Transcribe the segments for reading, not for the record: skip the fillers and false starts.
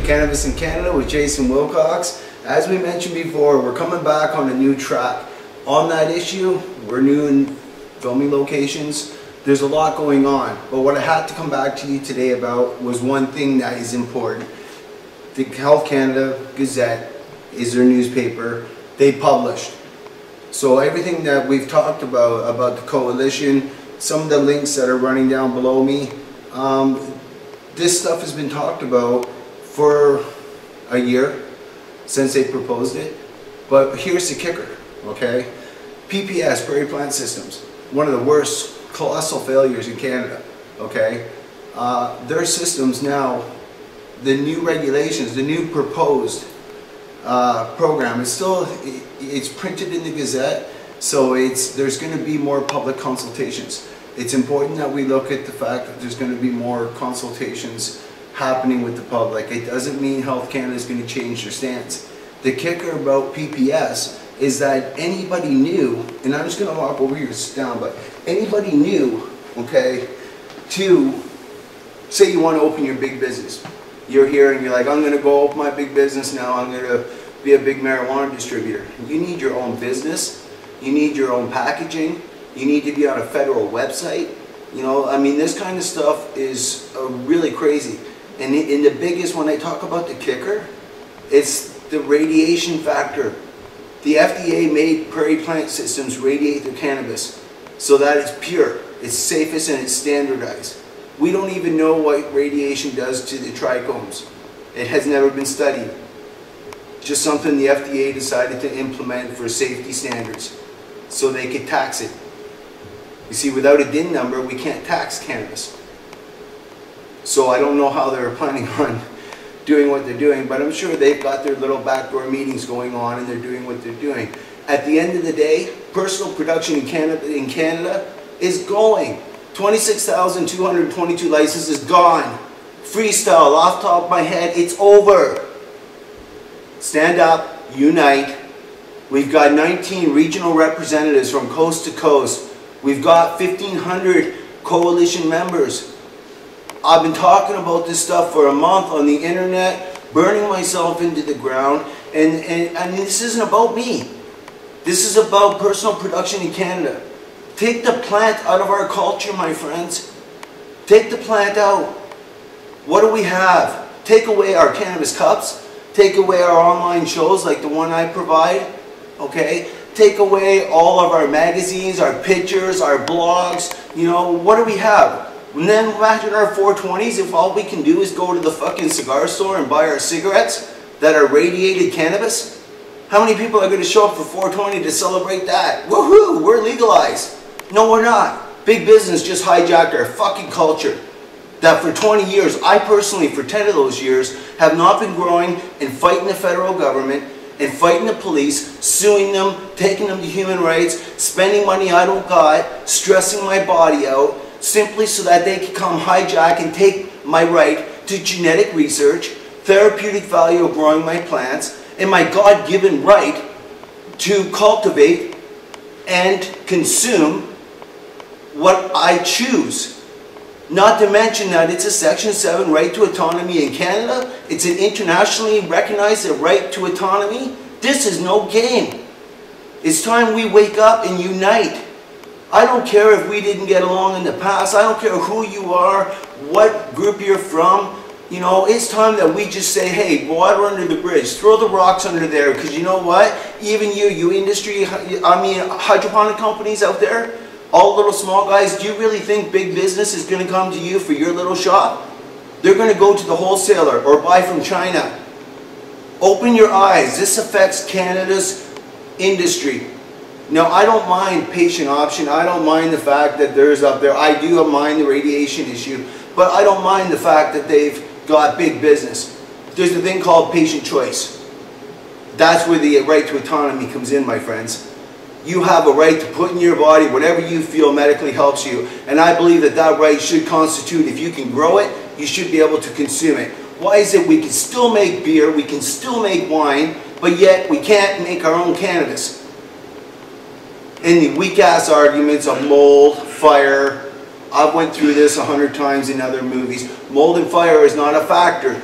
Cannabis in Canada with Jason Wilcox. As we mentioned before, we're coming back on a new track. On that issue, we're new in filming locations. There's a lot going on, but what I had to come back to you today about was one thing that is important. The Health Canada Gazette is their newspaper. They published. So everything that we've talked about the coalition, some of the links that are running down below me, this stuff has been talked about for a year since they proposed it. But here's the kicker, okay? PPS, Prairie Plant Systems, one of the worst colossal failures in Canada, okay? Their systems now, the new regulations, the new proposed program, it's printed in the Gazette, so there's going to be more public consultations. It's important that we look at the fact that there's going to be more consultations happening with the public. It doesn't mean Health Canada is going to change their stance. The kicker about PPS is that anybody new, and I'm just going to walk over here and sit down, but anybody new, okay, to say you want to open your big business. You're here and you're like, I'm going to go open my big business now, I'm going to be a big marijuana distributor. You need your own business, you need your own packaging, you need to be on a federal website. You know, I mean, this kind of stuff is really crazy. And the biggest, when I talk about the kicker, it's the radiation factor. The FDA made Prairie Plant Systems radiate their cannabis so that it's pure, it's safest, and it's standardized. We don't even know what radiation does to the trichomes. It has never been studied. Just something the FDA decided to implement for safety standards so they could tax it. You see, without a DIN number, we can't tax cannabis. So I don't know how they're planning on doing what they're doing, but I'm sure they've got their little backdoor meetings going on and they're doing what they're doing. At the end of the day, personal production in Canada is going. 26,222 licenses gone. Freestyle, off the top of my head, it's over. Stand up, unite. We've got 19 regional representatives from coast to coast. We've got 1,500 coalition members. I've been talking about this stuff for a month on the internet, burning myself into the ground, and this isn't about me. This is about personal production in Canada. Take the plant out of our culture, my friends. Take the plant out. What do we have? Take away our cannabis cups. Take away our online shows like the one I provide. Okay? Take away all of our magazines, our pictures, our blogs. You know, what do we have? And then imagine our 420s if all we can do is go to the fucking cigar store and buy our cigarettes that are radiated cannabis. How many people are going to show up for 420 to celebrate that? Woohoo! We're legalized. No, we're not. Big business just hijacked our fucking culture. That for 20 years, I personally, for 10 of those years, have not been growing and fighting the federal government and fighting the police, suing them, taking them to human rights, spending money I don't got, stressing my body out, simply so that they can come hijack and take my right to genetic research, therapeutic value of growing my plants, and my God-given right to cultivate and consume what I choose. Not to mention that it's a Section 7 right to autonomy in Canada. It's an internationally recognized right to autonomy. This is no game. It's time we wake up and unite. I don't care if we didn't get along in the past. I don't care who you are, what group you're from. You know, it's time that we just say, hey, water under the bridge. Throw the rocks under there, because you know what? Even you industry, hydroponic companies out there, all little small guys, do you really think big business is going to come to you for your little shop? They're going to go to the wholesaler or buy from China. Open your eyes. This affects Canada's industry. Now, I don't mind patient option. I don't mind the fact that there's up there. I do mind the radiation issue. But I don't mind the fact that they've got big business. There's a thing called patient choice. That's where the right to autonomy comes in, my friends. You have a right to put in your body whatever you feel medically helps you. And I believe that that right should constitute, if you can grow it, you should be able to consume it. Why is it we can still make beer, we can still make wine, but yet we can't make our own cannabis? And the weak-ass arguments of mold, fire, I've went through this 100 times in other movies. Mold and fire is not a factor.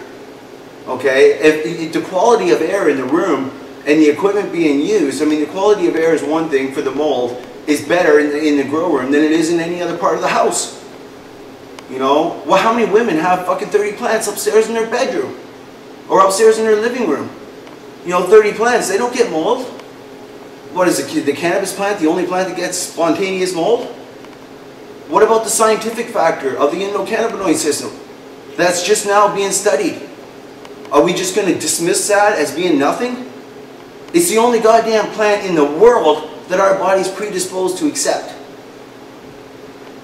Okay, if the quality of air in the room and the equipment being used, I mean, the quality of air is one thing for the mold, is better in the grow room than it is in any other part of the house. You know, well, how many women have fucking 30 plants upstairs in their bedroom or upstairs in their living room? You know, 30 plants, they don't get mold. What is the cannabis plant the only plant that gets spontaneous mold? What about the scientific factor of the endocannabinoid system? That's just now being studied. Are we just going to dismiss that as being nothing? It's the only goddamn plant in the world that our body's predisposed to accept.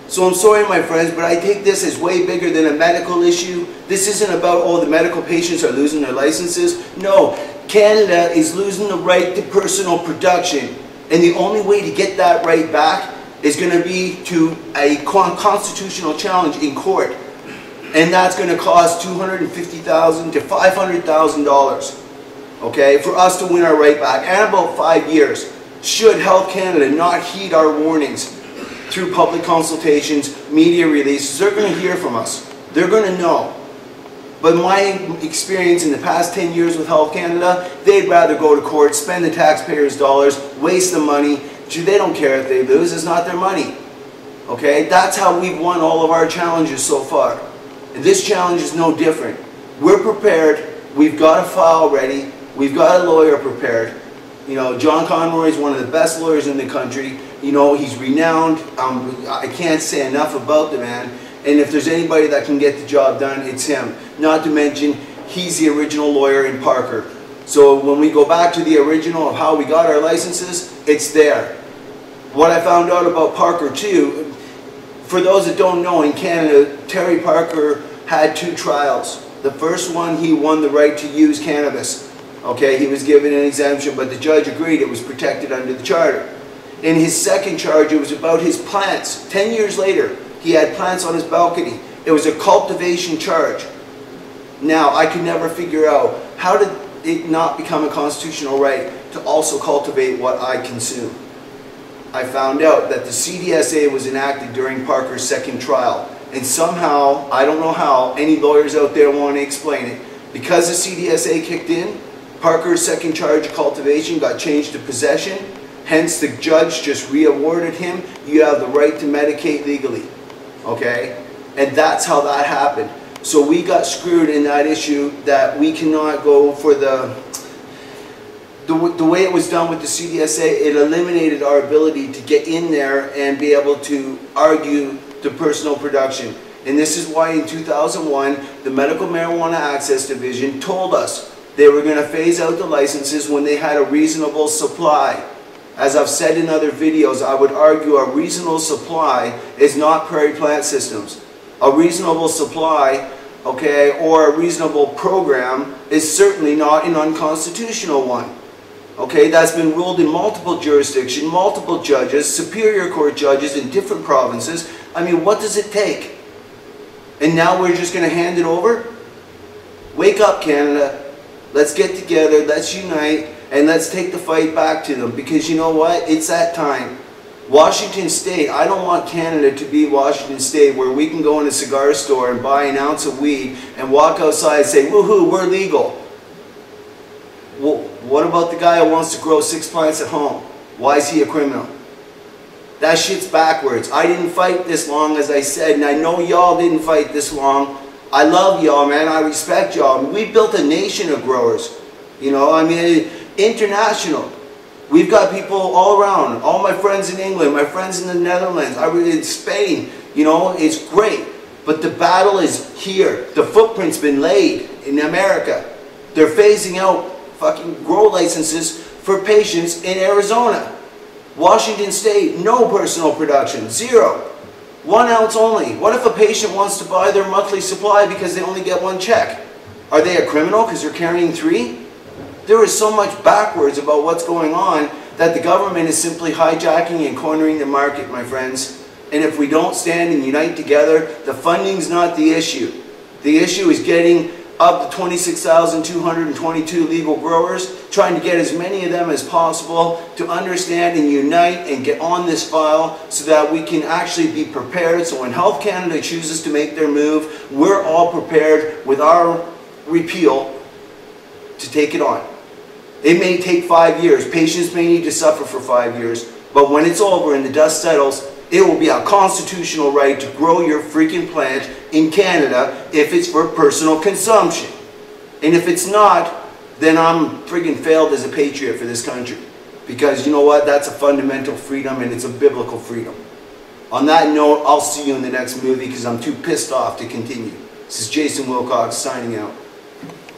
So I'm sorry, my friends, but I take this as way bigger than a medical issue. This isn't about, oh, the medical patients are losing their licenses. No, Canada is losing the right to personal production. And the only way to get that right back is going to be to a constitutional challenge in court. And that's going to cost $250,000 to $500,000, okay, for us to win our right back. And about 5 years, should Health Canada not heed our warnings through public consultations, media releases, they're going to hear from us. They're going to know. But my experience in the past 10 years with Health Canada, they'd rather go to court, spend the taxpayers' dollars, waste the money. They don't care if they lose, it's not their money. Okay, that's how we've won all of our challenges so far. And this challenge is no different. We're prepared, we've got a file ready, we've got a lawyer prepared. You know, John Conroy is one of the best lawyers in the country. You know, he's renowned. I can't say enough about the man. And if there's anybody that can get the job done, it's him. Not to mention, he's the original lawyer in Parker. So when we go back to the original of how we got our licenses, it's there. What I found out about Parker too, for those that don't know, in Canada, Terry Parker had 2 trials. The first one, he won the right to use cannabis. Okay, he was given an exemption, but the judge agreed it was protected under the charter. In his second charge, it was about his plants. 10 years later, he had plants on his balcony. It was a cultivation charge. Now, I could never figure out, how did it not become a constitutional right to also cultivate what I consume? I found out that the CDSA was enacted during Parker's second trial. And somehow, I don't know how, any lawyers out there want to explain it, because the CDSA kicked in, Parker's second charge of cultivation got changed to possession. Hence, the judge just re-awarded him, you have the right to medicate legally. Okay? And that's how that happened. So we got screwed in that issue that we cannot go for the way it was done with the CDSA. It eliminated our ability to get in there and be able to argue the personal production. And this is why in 2001, the Medical Marijuana Access Division told us they were going to phase out the licenses when they had a reasonable supply. As I've said in other videos, I would argue a reasonable supply is not prairie plant systems. A reasonable supply, okay, or a reasonable program is certainly not an unconstitutional one. Okay, that's been ruled in multiple jurisdictions, multiple judges, superior court judges in different provinces. I mean, what does it take? And now we're just going to hand it over? Wake up, Canada. Let's get together, let's unite, and let's take the fight back to them. Because you know what? It's that time. Washington State, I don't want Canada to be Washington State where we can go in a cigar store and buy an ounce of weed and walk outside and say, woohoo, we're legal. Well, what about the guy who wants to grow 6 plants at home? Why is he a criminal? That shit's backwards. I didn't fight this long, as I said, and I know y'all didn't fight this long. I love y'all, man. I respect y'all. We built a nation of growers. You know, I mean, international. We've got people all around. All my friends in England, my friends in the Netherlands, in Spain. You know, it's great. But the battle is here. The footprint's been laid in America. They're phasing out fucking grow licenses for patients in Arizona. Washington State, no personal production. 0. 1 ounce only. What if a patient wants to buy their monthly supply because they only get 1 check? Are they a criminal because they're carrying 3? There is so much backwards about what's going on that the government is simply hijacking and cornering the market, my friends. And if we don't stand and unite together, the funding's not the issue. The issue is getting up to 26,222 legal growers, trying to get as many of them as possible to understand and unite and get on this file so that we can actually be prepared. So when Health Canada chooses to make their move, we're all prepared with our repeal to take it on. It may take 5 years. Patients may need to suffer for 5 years. But when it's over and the dust settles, it will be a constitutional right to grow your freaking plant in Canada if it's for personal consumption. And if it's not, then I'm friggin' failed as a patriot for this country. Because you know what? That's a fundamental freedom and it's a biblical freedom. On that note, I'll see you in the next movie because I'm too pissed off to continue. This is Jason Wilcox signing out.